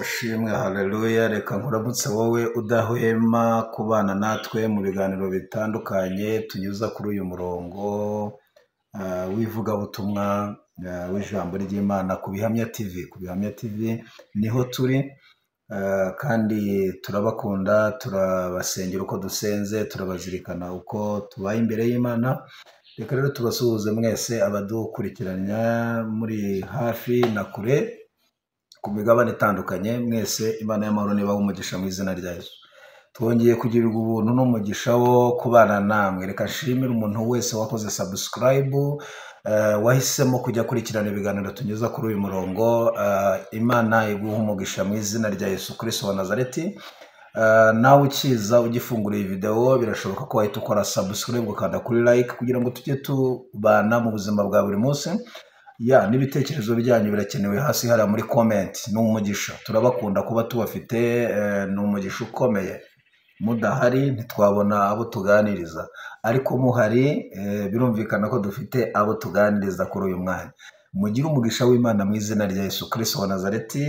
Ashimwe haleluya, reka nkuramutse wowe udahwema kubana natwe mu biganiro bitandukanye tunyuza kuri uyu murongo w'ivugabutumwa w'ijambo ry'Imana ku Bihamya TV. Ku Bihamya TV niho turi, kandi turabakunda, turabasengera uko dusenze, turabazirikana uko tubaye imbere y'Imana. Reka rero tubasuhuze mwese abadukurikiranya muri hafi na kure ku migabane itandukanye. Mwese Imana y'amahoro nibahe umugisha mu izina rya Yesu. Twongeye kugirirwa ubuntu n'umugisha wo kubana namwe. Reka nshimire umuntu wese wakoze subscribe, wahisemo kujya kurikirana ibiganiro tunyuza kuri uyu murongo. Imana iguha umugisha mu izina rya Yesu Kristo wa Nazareti. Nawe ukiza ugifungura iyi video, birashoboka ko wahita ukora subscribe ukanda kuri like kugira ngo tujye tubana mu buzima bwa buri munsi. N'ibitekerezo byanyu birakenewe hasi hariya muri comment. Ni umugisha, turabakunda kuba tubafite, ni umugisha ukomeye. Mudahari ntitwabona abo tuganiriza, ariko muhari birumvikana ko dufite abo tuganiriza kuri uyu mwanya. Mugire umugisha w'Imana mu izina rya Yesu Kristo wa Nazareti.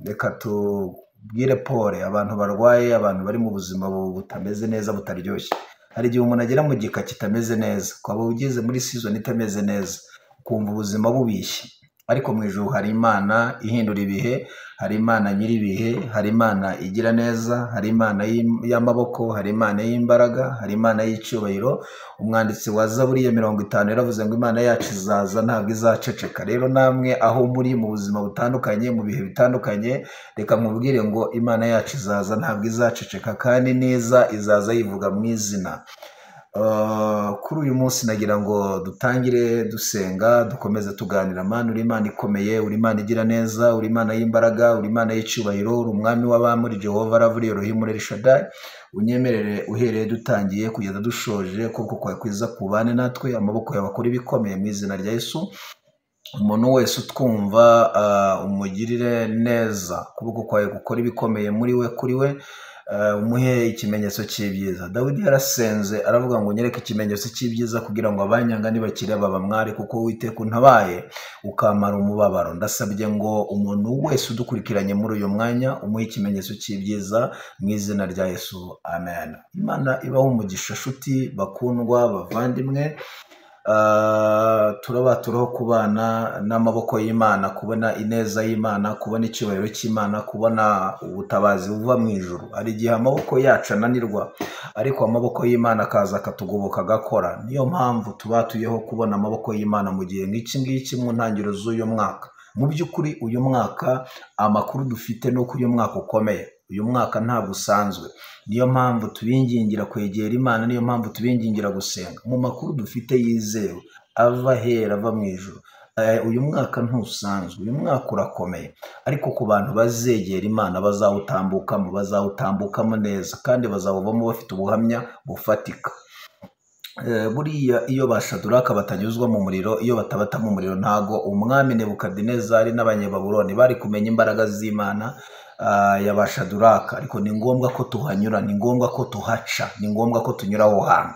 Reka tubwire pole abantu barwaye, abantu bari mu buzima butameze neza, butaryoshye. Hari igihe umuntu agera mu gika kitameze neza, ukaba ugeze muri season itameze neza, kumva ubuzima bubishye, ariko mu ijuru hari Imana ihindura ibihe, hari Imana nyiri ibihe, hari Imana igira neza, hari Imana y'amaboko, hari Imana y'imbaraga, hari Imana y'icyubahiro. Umwanditsi wa Zaburi ya 50 yaravuze ngo Imana yacu izaza ntabwo izaceceka. Rero namwe aho muri mu buzima butandukanye, mu bihe bitandukanye, reka mubwire ngo Imana yacu izaza ntabwo izaceceka, kandi neza izaza yivuga mu izina. Kuri uyu munsi nagira ngo dutangire dusenga, dukomeze tuganira. Mana, uri Imana ikomeye, uri Imana igira neza, uri Imana y'imbaraga, uri Imana y'icyubahiro, uri umwami w'abami, uri Jehova Ravuri Elohim El Shaddai. Unyemerere uhereye dutangiye kugeza dushoje, kuko kwawe kwiza kubane natwe, amaboko yawe akora ibikomeye mu izina rya Yesu. Umuntu wese utwumva umugirire neza, kuboko kwawe gukora ibikomeye muri we, kuri we umuhe ikimenyetso cy'ibyiza. Dawidi yarasenze aravuga ngo nyereke ikimenyetso cy'ibyiza kugira ngo abanyanga nibakire babamware, kuko Uwiteka untabaye ukamara umubabaro. Ndasabye ngo umuntu wese udukurikiranye muri uyu mwanya umuhe ikimenyetso cy'ibyiza mu izina rya Yesu, amen. Imana ibahe umugisha nshuti bakundwa bavandimwe. Turaho kubana n'amaboko y'Imana, kubona ineza y'Imana, kubona icyubahiro cy'Imana, kubona ubutabazi buva mu ijuru. Hari igihe amaboko yacu ananirwa, ariko amaboko y'Imana akaza akatugoboka agakora. Niyo mpamvu tubatuyeho kubona amaboko y'Imana mu gihe nk'iki ngiki mu ntangiriro z'uyu mwaka. Mu by'ukuri uyu mwaka amakuru dufite ni uko uyu mwaka ukomeye, uyu mwaka ntabwo usanzwe. Niyo mpamvu tubingingira kwegera Imana, niyo mpamvu tubingingira gusenga. Mu makuru dufite yizewe ava hera, ava mu ijuru, uyu mwaka ntusanzwe, uyu mwaka urakomeye. Ariko ku bantu bazegera Imana bazawutambukamo neza, kandi bazawuvamo bafite ubuhamya bufatika. Buriya iyo Bashaduraka batanyuzwa mu muriro, iyo batabata mu muriro, ntago umwami Nebukadinezari n'Abanyababuloni bari kumenya imbaraga z'Imana ya Bashaduraka. Ariko ni ngombwa ko tuhanyura, ni ngombwa ko tuhaca, ni ngombwa ko tunyura aho hantu.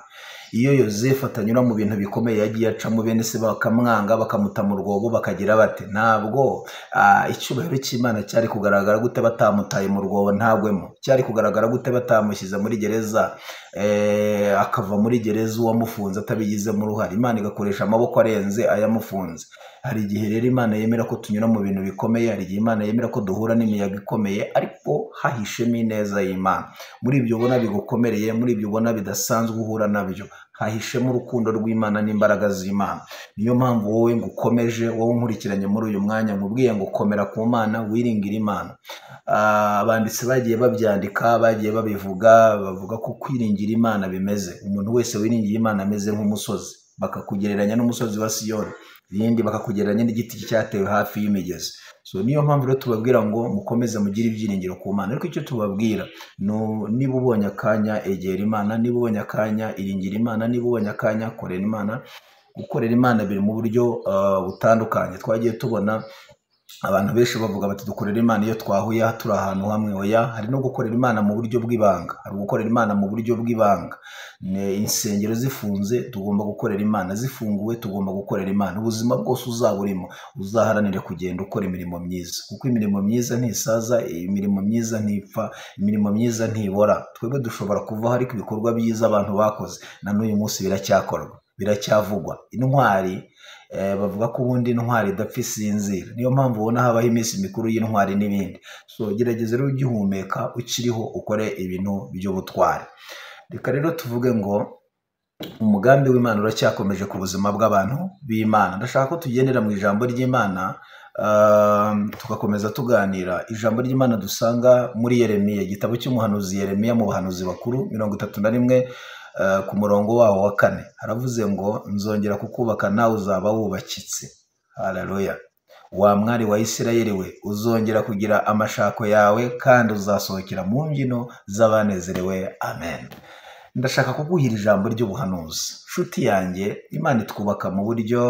Iyo Yozefu atanyura mu bintu bikomeye yagiye acamo, bene se bakamwanga, bakamuta mu rwobo, bakagira bate, ntabwo icyubahiro cy'Imana cyari kugaragara gute batamutaye mu rwobo ntagwemo? Cyari kugaragara gute batamushyize muri gereza, akava muri gereza uwamufunze atabigizemo uruhare? Imana igakoresha amaboko arenze ayamufunze. Hari igihe rero Imana yemera ko tunyura mu bintu bikomeye, hari igihe Imana yemera ko duhura n'imiyaga ikomeye, ariko hahishemo ineza y'Imana. Muri ibyo ubona bigukomereye, muri ibyo ubona bidasanzwe uhura nabyo, hahishemo urukundo rw'Imana n'imbaraga z'Imana. Niyo mpamvu wowe ngukomeje, wowe unkurikiranye muri uyu mwanya, nkubwiye ngo komera ku Mana, wiringire Imana. Abanditsi bagiye babyandika, bagiye babivuga, bavuga ko kwiringira Imana bimeze, umuntu wese wiringiye Imana ameze nk'umusozi, bakakugereranya n'umusozi wa Siyoni, ibindi bakakugereranya n'igiti cyatewe hafi y'imigezi. Niyo mpamvu rero tubabwira ngo mukomeze mugire ibyiringiro ku Mana. Ariko icyo tubabwira, niba ubonye akanya egera Imana, niba ubonye akanya iringira Imana, niba ubonye akanya korera Imana. Gukorera Imana biri mu buryo butandukanye. Twagiye tubona abantu benshi bavuga bati dukorera Imana iyo twahuye turi ahantu hamwe. Oya, hari no gukorera Imana mu buryo bw'ibanga. Hari gukorera Imana mu buryo bw'ibanga. Insengero zifunze tugomba gukorera Imana, zifunguwe tugomba gukorera Imana. Ubuzima bwose uzaburimo uzaharanire kugenda ukora imirimo myiza, kuko imirimo myiza ntisaza, imirimo myiza ntipfa, imirimo myiza ntibora. Twebwe dushobora kuvaho, ariko ibikorwa byiza abantu bakoze na n'uyu munsi biracyakorwa, biracyavugwa. Intwari bavuga ko ubundi intwari idapfa isinzira, niyo mpamvu ubona habaho iminsi mikuru y'intwari n'ibindi. So gerageza rero ugihumeka ukiriho ukore ibintu by'ubutwari. Reka rero tuvuge ngo umugambi w'Imana uracyakomeje ku buzima bw'abantu b'Imana. Ndashaka ko tugendera mu ijambo ry'Imana, tugakomeza tuganira ijambo ry'Imana dusanga muri Yeremiya, igitabo cy'umuhanuzi Yeremiya mu bahanuzi bakuru 31 ku murongo waho wa 4. Haravuze ngo nzongera kukubaka nawe uzaba wubakitse. Haleluya. Wa mwari wa Isirayeli we, uzongera kugira amashako yawe kandi uzasohokera mu mbyino z'abanezerewe. Amen. Ndashaka kuguhira ijambo ry'ubuhanuzi. Nshuti yanjye, Imana itwubaka mu buryo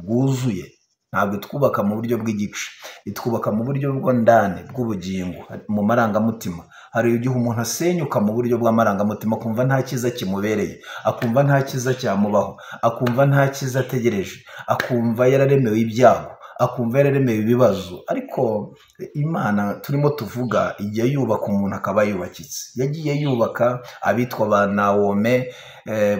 bwuzuye, ntabwo itwubaka mu buryo bw'igice, itwubaka mu buryo bwo ndani bw'ubugingo, mu marangamutima. Hari igihe umuntu asenyuka mu buryo bw'amarangamutima, akumva nta cyiza kimubereye, akumva nta cyiza cyamubaho, akumva nta cyiza ategereje, akumva yararemewe ibyago, akumva yararemewe ibibazo. Ariko Imana turimo tuvuga igihe yubaka umuntu akaba yubakitse. Yagiye yubaka abitwa ba Nahome,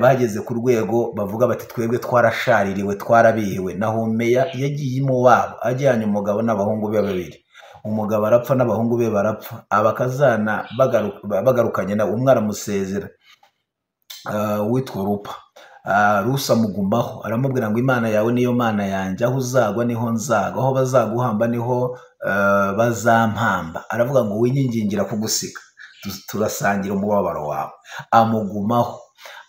bageze ku rwego bavuga bati twebwe twarashaririwe, twarabihiwe. Nahome yagiye imuwabo ajyanye umugabo n'abahungu be babiri. Umugabo arapfa n'abahungu be barapfa, abakazana bagarukanye nawe. Umwe aramusezera, witwa Rupa. Rusa mugumaho, aramubwira ngo Imana yawe niyo Mana yanjye, aho uzagwa niho nzagwa, aho bazaguhamba niho bazampamba. Aravuga ngo winyingingira kugusiga, turasangira umubabaro wawe. Amugumaho.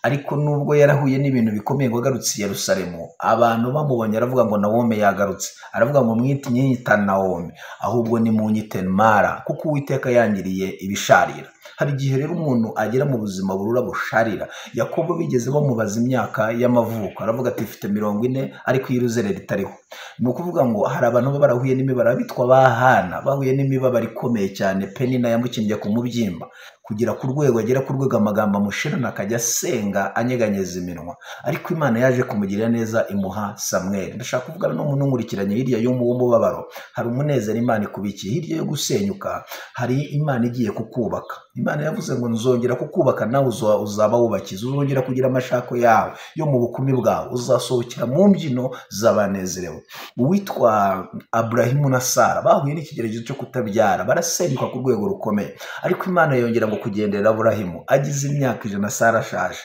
Ariko nubwo yarahuye n'ibintu bikomeye ngo agarutse i Yerusalemu, abantu bamubonye aravuga ngo Nahome yagarutse. Aravuga ngo mwita Nahome, ahubwo ni munyite Mara, kuko Uwiteka yangiriye ibisharira. Hari igihe rero umuntu agera mu buzima burura busharira. Yakobo bigeze bamubaza imyaka y'amavuko, aravuga ati mfite 40, ariko iruzere ritariho. Ni ukuvuga ngo hari abantu baba barahuye n'imibabaro, bitwa bahana, bahuye n'imibabaro ikomeye cyane. Penina yamukimbye ku mubyimba, kugira ku rwego agera ku rwego amagambo amushirana, akajya asenga anyeganyeza iminwa. Ariko Imana yaje kumugirira neza, imuha Samweli. Ndashaka kuvugana n'umuntu nkurikiranye, hirya y'umubabaro hari umunezero Imana ikubikiye. Hirya yo gusenyuka hari Imana igiye kukubaka. Imana yavuze ngo nzongera kukubaka nawe uzaba wubakiza, uzongera kugira amashako yawe yo mu bukumi bwawe, uzasohokera mu mbyino z'abanezerewe. Uwitwa Aburahimu na Sara bahuye n'ikigeragezo cyo kutabyara, barasenyuka ku rwego rukomeye. Ariko Imana yongera ngo kugendera Aburahimu agize imyaka 100, Sara ashaje.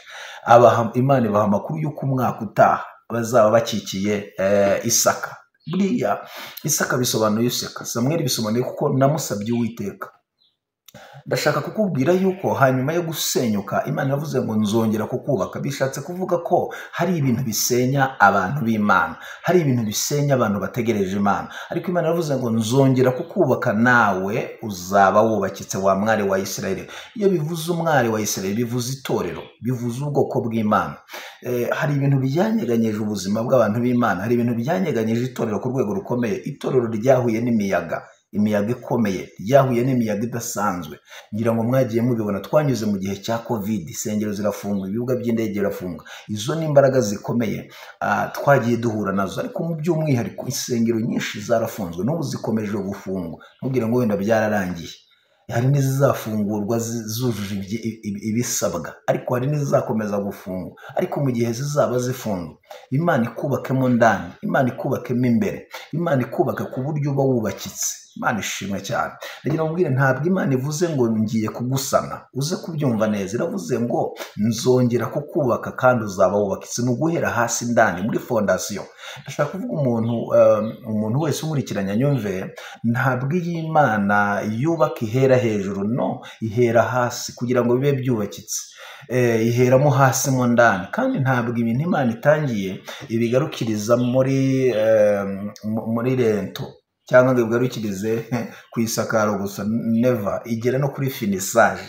Imana ibaha amakuru y'uko umwaka utaha bazaba bakikiye Isaka. Buriya Isaka bisobanuye useka, Samweli bisobanuye kuko namusabye Uwiteka. Ndashaka kukubwira yuko hanyuma yo gusenyuka Imana yavuze ngo nzongera kukubaka. Bishatse kuvuga ko hari ibintu bisenya abantu b'Imana, hari ibintu bisenya abantu bategereje Imana. Ariko Imana yavuze ngo nzongera kukubaka nawe uzaba wubakitse, wa mwari wa Isirayeli. Iyo bivuze umwari wa Isirayeli bivuze itorero, bivuze ubwoko bw'Imana. Hari ibintu byanyeganyeje ubuzima bw'abantu b'Imana, hari ibintu byanyeganyeje itorero ku rwego rukomeye. Itorero ryahuye n'imiyaga, imiyaga ikomeye, ryahuye n'imiyaga idasanzwe. Ngira ngo mwagiye mubibona, twanyuze mu gihe cya Covid, insengero zirafungwa, ibibuga by'indege birafungwa. Izo ni imbaraga zikomeye twagiye duhura nazo. Ariko mu by'umwihariko insengero nyinshi zarafunzwe, n'ubu zikomeje gufungwa. Ntugire ngo wenda byararangiye. Hari n'izizafungurwa zujuje ibisabwa, ariko hari n'izizakomeza gufungwa. Ariko mu gihe zizaba zifunzwe, Imana ikubakemo ndani, Imana ikubakemo imbere, Imana ikubaka ku buryo uba wubakitse. Imana ishimwe cyane. Ndagira ngo mbwire, ntabwo Imana ivuze ngo ngiye kugusana uze kubyumva neza. Iravuze ngo nzongera kukubaka kandi uzaba wubakitse. Ni uguhera hasi ndani muri fondasiyo. Ndashaka kuvuga umuntu wese umurikiranya nyumve, ntabwo iyi Imana yubaka ihera hejuru, no, ihera hasi kugira ngo bibe byubakitse. Iheramo hasi mo ndani. Kandi ntabwo ibintu Imana itangiye ibigarukiriza muri rento, cyangwa ngo igarukirize ku isakaro gusa. Never. Igera no kuri finisage.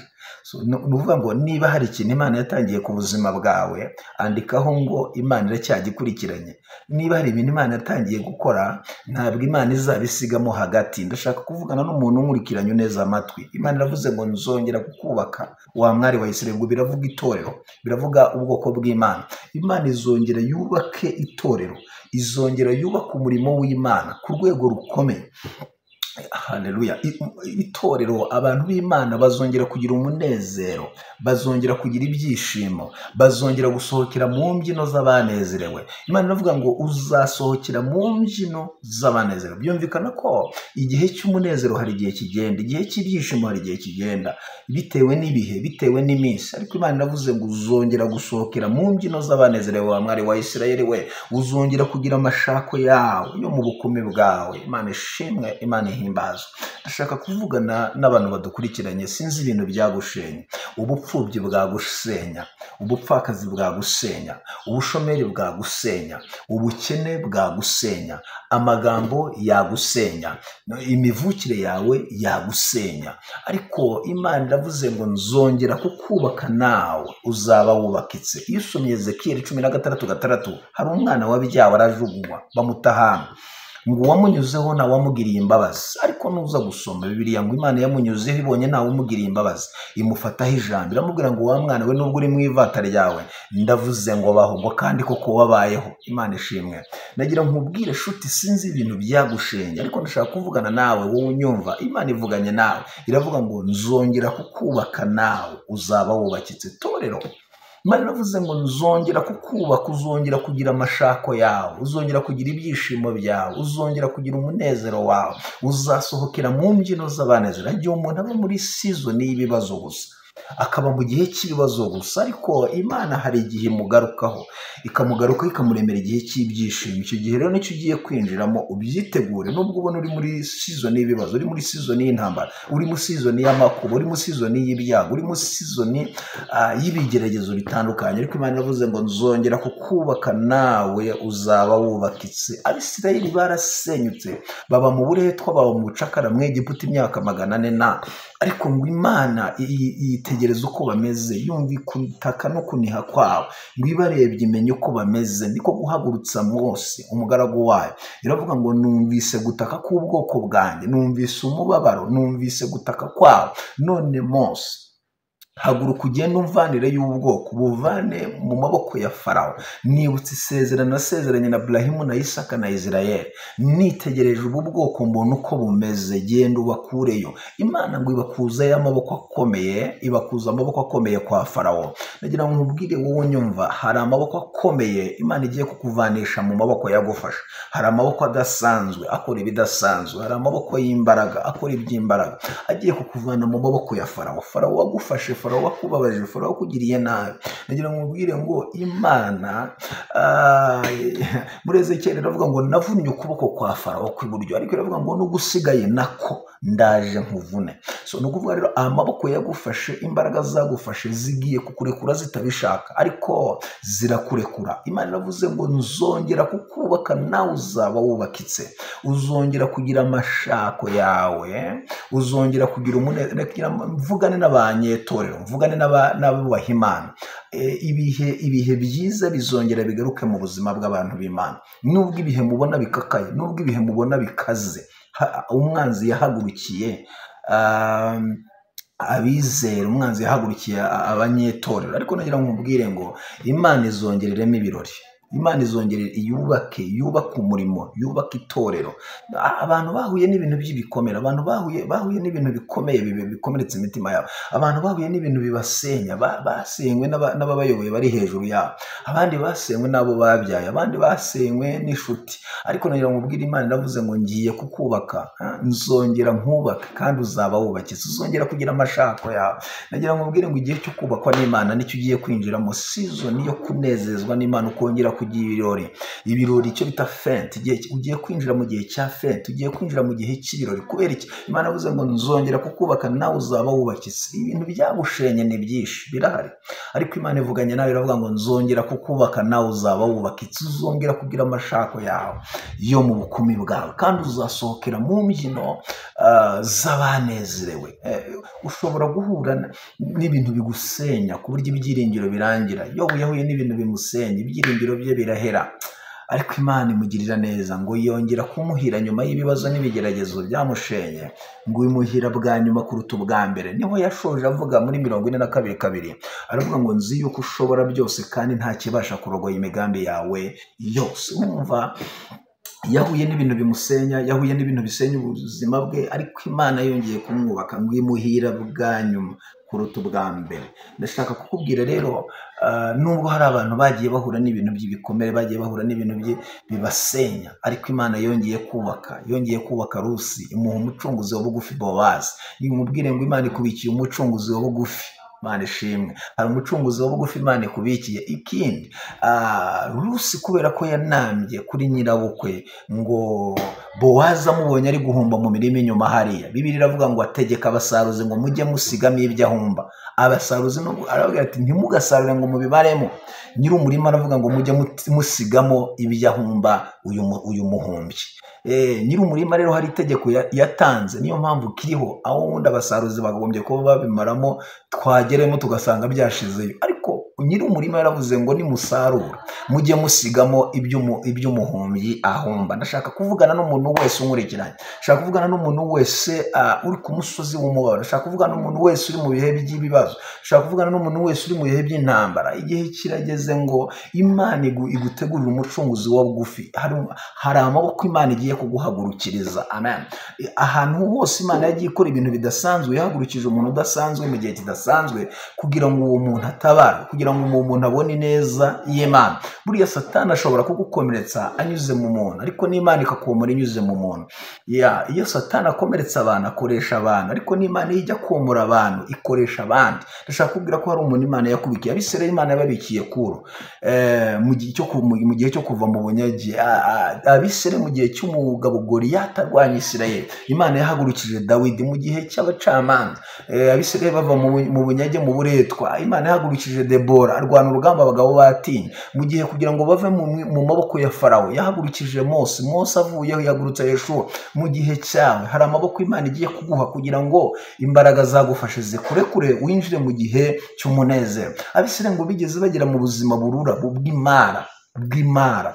ni ukuvuga ngo niba hari ikintu Imana yatangiye ku buzima bwawe, andikaho ngo Imana iracyagikurikiranye. Niba hari ibintu Imana yatangiye gukora, ntabwo Imana izabisigamo hagati. Ndashaka kuvugana n'umuntu unkurikiranye neza amatwi. Imana iravuze ngo nzongera kukubaka wa mwari wa Isirayeli. Biravuga itorero, biravuga ubwoko bw'Imana. Imana izongera yubake itorero, izongera yubaka umurimo w'Imana ku rwego rukomeye. Haleluya. Itorero, abantu b'Imana bazongera kugira umunezero, bazongera kugira ibyishimo, bazongera gusohokera mu mbyino z'abanezerewe. Imana iravuga ngo uzasohokera mu mbyino z'abanezerewe. Byumvikana ko igihe cy'umunezero hari igihe kigenda, igihe cy'ibyishimo hari igihe kigenda, bitewe n'ibihe, bitewe n'iminsi. Ariko Imana iravuze ngo uzongera gusohokera mu mbyino z'abanezerewe wa mwari wa Isirayeli we, uzongera kugira amashako yawe yo mu bukumi bwawe. Imana ishimwe, Imana ihimbaza. Ndashaka kuvugana n'abantu badukurikiranye. Sinzi ibintu byagushenye, ubupfubyi bwagusenya, ubupfakazi bwagusenya, ubushomeri bwagusenya, ubukene bwagusenya, amagambo yagusenya, imivukire yawe yagusenya. Ariko Imana iravuze ngo nzongera kukubaka nawe uzaba wubakitse. Iyo usomye Ezekiyeli 16:6, hari umwana wabyawe arajugunywa bamuta ahantu, ngo uwamunyuzeho nta wamugiriye imbabazi. Ariko nuza gusoma Bibiliya ngo Imana yamunyuzeho ibonye nta wamugiriye imbabazi, imufataho ijambo iramubwira ngo wa mwana we, nubwo uri mu ivata ryawe, ndavuze ngo baho, ngo kandi koko wabayeho. Imana ishimwe. Nagira nkubwire shuti, sinzi ibintu byagushenye, ariko ndashaka kuvugana nawe wowe unyumva. Imana ivuganye nawe, iravuga ngo nzongera kukubaka nawe uzaba wubakitse. Torero, Imana iravuze ngo nzongera kukubaka, uzongera kugira amashako yawe, uzongera kugira ibyishimo byawe, uzongera kugira umunezero wawe, uzasohokera mu mbyino z'abanezero. Igihe umuntu aba muri season y'ibibazo gusa, akaba mu gihe cy'ibibazo gusa, ariko Imana hari igihe imugarukaho, ikamugarukaho, ikamuremera igihe cy'ibyishimo. Icyo gihe rero nicyo ugiye kwinjiramo, ubyitegure. Nubwo ubona uri muri season y'ibibazo, uri muri season y'intambara, uri muri season y'amakuba, uri muri season y'ibyago, uri muri season y'ibigeragezo bitandukanye, ariko Imana iravuze ngo nzongera kukubaka nawe uzaba wubakitse. Abisirayeli barasenyutse, baba mu buretwa, baba mu bucakara mu Egiputa imyaka 400, ariko ngo Imana yitegereza uko bameze, yumva ikutaka no kuniha kwabo, ngo ibarebye imenye uko bameze. Niko guhagurutsa Mose umugaragu wayo, iravuga ngo numvise gutaka k'ubwoko bwanjye, numvise umubabaro, numvise gutaka kwabo. None Mose, haguruka ugende umvanire y'ubwoko, buvane mu maboko ya Farawo. Nibutse isezerano nasezeranye na Aburahamu na Isaka na Isirayeli, nitegereje ubu bwoko mbona uko bumeze, genda ubakureyo. Imana ngo ibakuza y'amaboko akomeye, ibakuza amaboko akomeye kwa Farawo. Nagira ngo nkubwire wowe unyumva, hari amaboko akomeye Imana igiye kukuvanisha mu maboko yagufasha. Hari amaboko adasanzwe akora ibidasanzwe, hari amaboko y'imbaraga akora iby'imbaraga, agiye kukuvana mu maboko ya Farawo. Farawo wagufashe, Farawo wakubabaje, Farawo wakugiriye nabi. Nagira ngo nkubwire ngo Imana muri Ezekiyeli iravuga ngo navunnye ukuboko kwa Farawo kw'iburyo, ariko iravuga ngo n'ugusigaye nako ndaje nkuvune. So nukuvuga rero amaboko yagufashe, imbaraga zagufashe zigiye kukurekura zitabishaka, ariko zirakurekura. Imana iravuze ngo nzongera kukubaka nawe uzaba wubakitse, uzongera kugira amashako yawe, uzongera kugira umunezero. Mvugane n'abanyetorero, mvugane n'abubaha Imana. Ibihe byiza bizongera bigaruke mu buzima bw'abantu b'Imana. Nubwo ibihe mubona bikakaye, nubwo ibihe mubona bikaze, umwanzi yahagurukiye abizera, umwanzi yahagurukiye abanyetorero, ariko nagira ngo nkubwire ngo Imana izongereremo ibirori. Imana izongere yubake umurimo, yubake itorero. Abantu bahuye n'ibintu by'ibikomere, abantu bahuye n'ibintu bikomeye bikomeretsa imitima yabo, abantu bahuye n'ibintu bibasenya, basenywe n'ababayoboye bari hejuru yabo, abandi basenywe n'abo babyaye, abandi basenywe n'inshuti. Ariko nagira ngo ubwire Imana iravuze ngo ngiye kukubaka, nzongera nkubaka kandi uzaba wubakitse, uzongera kugira amashako yawe. Nagira ngo ubwire ngo igihe cyo kubakwa n'Imana nicyo ugiye kwinjiramo, season yo kunezezwa n'Imana, ukongera kugira ibirori icyo bita fente, igihe ugiye kwinjira mu gihe cya fente, ugiye kwinjira mu gihe cy'ibirori. Kubera iki? Imana yavuze ngo nzongera kukubaka nawe uzaba wubakitse. Ibintu byagushenye ni byinshi birahari, ariko Imana ivuganye nawe iravuga ngo nzongera kukubaka nawe uzaba wubakitse. Uzongera kugira amashako yawe yo mu bukumi bwawe, kandi uzasohokera mu mbyino z'abanezerewe. Ushobora guhura n'ibintu bigusenya ku buryo ibyiringiro birangira. Yobu yahuye n'ibintu bimusenya, ibyiringiro bye birahera, ariko Imana imugirira neza ngo yongera kumuhira nyuma y'ibibazo n'ibigeragezo byamushenye, ngo imuhira bwa nyuma kuruta ubwa mbere. Niho yashoje avuga muri 42:2, aravuga ngo nzi yuko ushobora byose kandi nta kibasha kurogoya imigambi yawe yose. Umva, yahuye n'ibintu bimusenya, yahuye n'ibintu bisenya ubuzima bwe, ariko Imana yongeye kumwubaka ngo imuhira bwa nyuma kuruta ubwa mbere. Ndashaka kukubwira rero, nubwo hari abantu bagiye bahura n'ibintu by'ibikomere, bagiye bahura n'ibintu bibasenya, ariko Imana yongeye kubaka Rusi, imuha umucunguzi wa bugufi Bowazi. Nimubwire ngo Imana ikubikiye umucunguzi wa bugufi. Imana ishimwe, hari umucunguzi wa bugufi Imana ikubikiye. Ikindi, Rusi kubera ko yanambye kuri nyirabukwe, ngo Bowazi amubonye ari guhumba mu mirima inyuma hariya, Bibiliya iravuga ngo ategeka abasaruzi ngo mujye musigamo ibyo ahumba. Abasaruzi aravuga ati ntimugasarure ngo mubibaremo. Nyiri umurima aravuga ngo mujye musigamo ibyo ahumba uyu muhumbyi. Nyiri umurima rero hari itegeko yatanze, niyo mpamvu kiriho, aho wundi abasaruzi bagombye kuba babimaramo, twageremo tugasanga byashizeyo. Ariko nyiri umurima yaravuze ngo nimusarura mujye musigamo iby'umuhumbyi ahumba. Ndashaka kuvugana n'umuntu wese unkurikiranye, ndashaka kuvugana n'umuntu wese uri ku musozi w'umubabaro, ndashaka kuvugana n'umuntu wese uri mu bihe by'ibibazo, ndashaka kuvugana n'umuntu wese uri mu bihe by'intambara. Igihe kirageze ngo Imana igutegurire umucunguzi wa bugufi. Hari amaboko Imana igiye kuguhagurukiriza. Amen. Ahantu hose Imana yagiye ikora ibintu bidasanzwe, yahagurukije umuntu udasanzwe mu gihe kidasanzwe, kugira ngo uwo muntu atabare, kugira ngo uwo muntu abone neza y'Imana. Buriya Satani ashobora kugukomeretsa anyuze mu muntu, ariko n'Imana ikakomora inyuze mu muntu. Iyo Satani akomeretsa abantu akoresha abantu, ariko n'Imana ijya komora abantu ikoresha abandi. Ndashaka kubwira ko hari umuntu Imana yakubikiye. Abisirayeli Imana yababikiye kuro mu gihe cyo kuva mu bunyage. Abisirayeli mu gihe cy'umugabo Goliyati arwanya Isirayeli, Imana yahagurukije Dawidi. Mu gihe cy'abacamanza, Abisirayeli bava mu bunyage mu buretwa, Imana yahagurukije Debora arwana urugamba abagabo batinye. Mu gihe kugira ngo bave mu maboko ya Farawo, yahagurukije Mose. Mose avuyeho yahagurutsa Yeshuwa. Mu gihe cyawe hari amaboko Imana igiye kuguha, kugira ngo imbaraga zagufashe zikurekure winjire mu gihe cy'umunezero. Abisirayeli ngo bigeze bagera mu buzima burura bw'imara,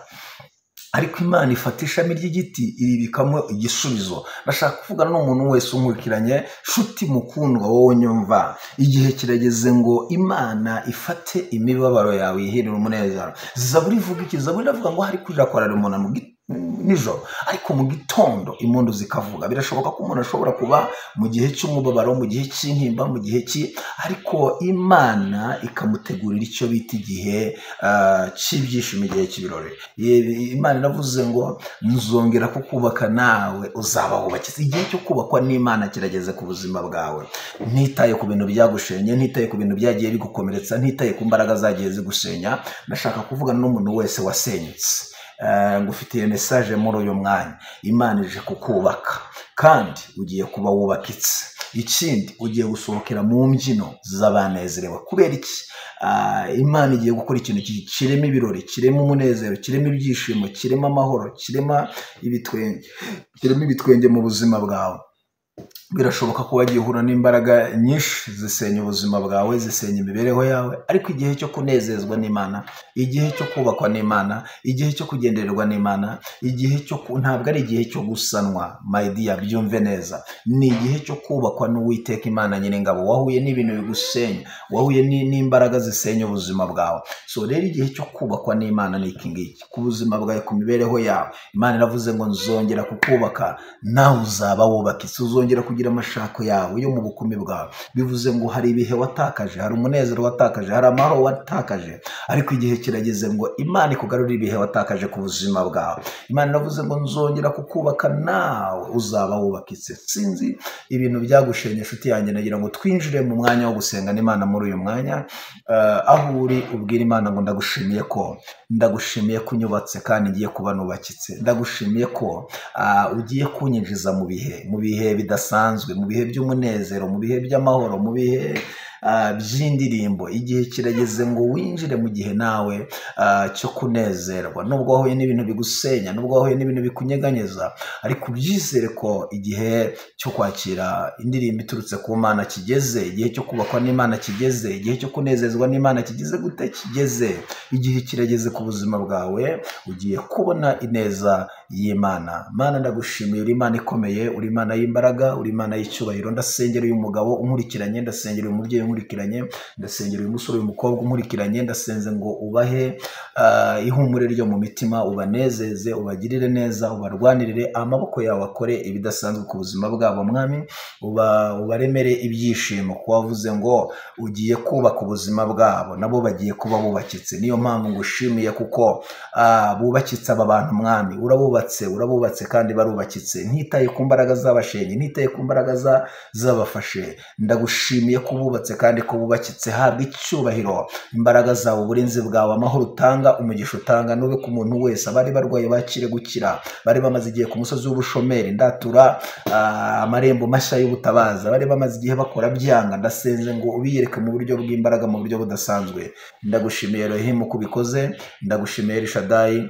ariko Imana ifata ishami ry'igiti iribikamo igisubizo. Ndashaka kuvugana n'umuntu wese unkurikiranye, nshuti mukundwa wowe nyumva, igihe kirageze ngo Imana ifate imibabaro yawe yiherere umunezero. Zaburi ivuga iki? Zaburi iravuga ngo hari kurira kwarara umuntu nijoro, ariko mu gitondo impundu zikavuga. Birashoboka ko umuntu ashobora kuba mu gihe cy'umubabaro, mu gihe cy'intimba, mu gihe ariko Imana ikamutegurira icyo bita igihe cy'ibyishimo, igihe cy'ibirori. Imana iravuze ngo nzongera kukubaka nawe uzaba wubakitse. Igihe cyo kubakwa n'Imana kirageze ku buzima bwawe. Ntitaye ku bintu byagushenye, ntitaye ku bintu byagiye bigukomeretsa, ntitaye ku mbaraga zagiye zigusenya. Ndashaka kuvugana n'umuntu wese wasenyutse. Ngufitiye message muri uyu mwanya. Imana ije kukubaka kandi ugiye kuba wubakitse. Ikindi, ugiye gusohokera mu mbyino z'abanezerewe. Kubera iki? Imana igiye gukora ikintu kirema ibirori, kirema umunezero, kirema ibyishimo, kirema amahoro, kirema ibitwenge mu buzima bwawe. Birashoboka ko wagiye uhura n'imbaraga nyinshi zisenya ubuzima bwawe, zisenya imibereho yawe, ariko igihe cyo kunezezwa n'Imana, igihe cyo kubakwa n'Imana, igihe cyo kugendererwa n'Imana, igihe cyo ntabwo ari igihe cyo gusanwa. My dear, byumve neza, ni igihe cyo kubakwa n'Uwiteka Imana Nyiringabo. Wahuye n'ibintu bigusenya, wahuye n'imbaraga zisenya ubuzima bwawe. So rero igihe cyo kubakwa n'Imana ni iki ngiki ku buzima bwawe, ku mibereho yawe. Imana iravuze ngo nzongera kukubaka nawe uzaba wubakitse. Uzongera kugira kugira amashako yawe yo mu bukumi bwawe. Bivuze ngo hari ibihe watakaje, hari umunezero watakaje, hari amahoro watakaje, ariko igihe kirageze ngo Imana ikugarurire ibihe watakaje ku buzima bwawe. Imana iravuze ngo nzongera kukubaka nawe uzaba wubakitse. Sinzi ibintu byagushenye inshuti yanjye, nagira ngo twinjire mu mwanya wo gusenga n'Imana muri uyu mwanya. Aho uri ubwira Imana ngo ndagushimiye ko unyubatse kandi ngiye kuba nubakitse. Ndagushimiye ko ugiye kunyinjiza mu bihe bidasanzwe, mu bihe by'umunezero, mu bihe by'amahoro, mu bihe by'indirimbo. Igihe kirageze ngo winjire mu gihe nawe cyo kunezerwa. Nubwo wahuye n'ibintu bigusenya, nubwo wahuye n'ibintu bikunyeganyeza, ariko ubyizere ko igihe cyo kwakira indirimbo iturutse ku Mana kigeze, igihe cyo kubakwa n'Imana kigeze, igihe cyo kunezezwa n'Imana kigeze gute? Kigeze. Igihe kirageze ku buzima bwawe, ugiye kubona ineza y'Imana. Mana ndagushimiye, uri Imana ikomeye, uri Imana y'imbaraga, uri Imana y'icyubahiro. Ndasengera uyu mugabo unkurikiranye, ndasengera uyu mubyeyi unkurikiranye, ndasengera uyu musore, uyu mukobwa unkurikiranye, ndasenze ngo ubahe ihumure ryo mu mitima, ubanezeze, ubagirire neza, ubarwanirire, amaboko yawe akore ibidasanzwe ku buzima bwabo. Mwami, ubaremere ibyishimo, kuko wavuze ngo ugiye kubaka ubuzima bwabo, nabo bagiye kuba bubakitse. Niyo mpamvu ngushimiye kuko bubakitse aba bantu. Mwami, urabubatse kandi barubakitse, ntitaye ku mbaraga z'abashenyi, ntitaye ku mbaraga z'abafashe. Ndagushimiye ko bubatse kandi ko bubakitse. Habwa icyubahiro, imbaraga zawe, uburinzi bwawe, amahoro utanga, umugisha utanga nube ku muntu wese. Abari barwaye bakire gukira, bari bamaze igihe ku musozi w'ubushomeri, ndatura amarembo mashya y'ubutabaza. Bari bamaze igihe bakora byanga, ndasenze ngo ubiyereke mu buryo bw'imbaraga, mu buryo budasanzwe. Ndagushimiye Elohim ko ubikoze, ndagushimiye El Shaddai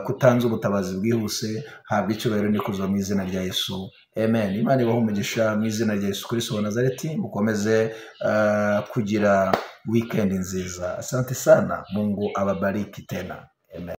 kutanze ubutabazi bwihuse. Habwa icyubahiro n'ikuzo mu izina rya Yesu, amen. Imana ibahe umugisha mu izina rya Yesu Kristo wa Nazareti. Mukomeze kugira weekend nziza. Asante sana, Mungu awabariki tena, amen.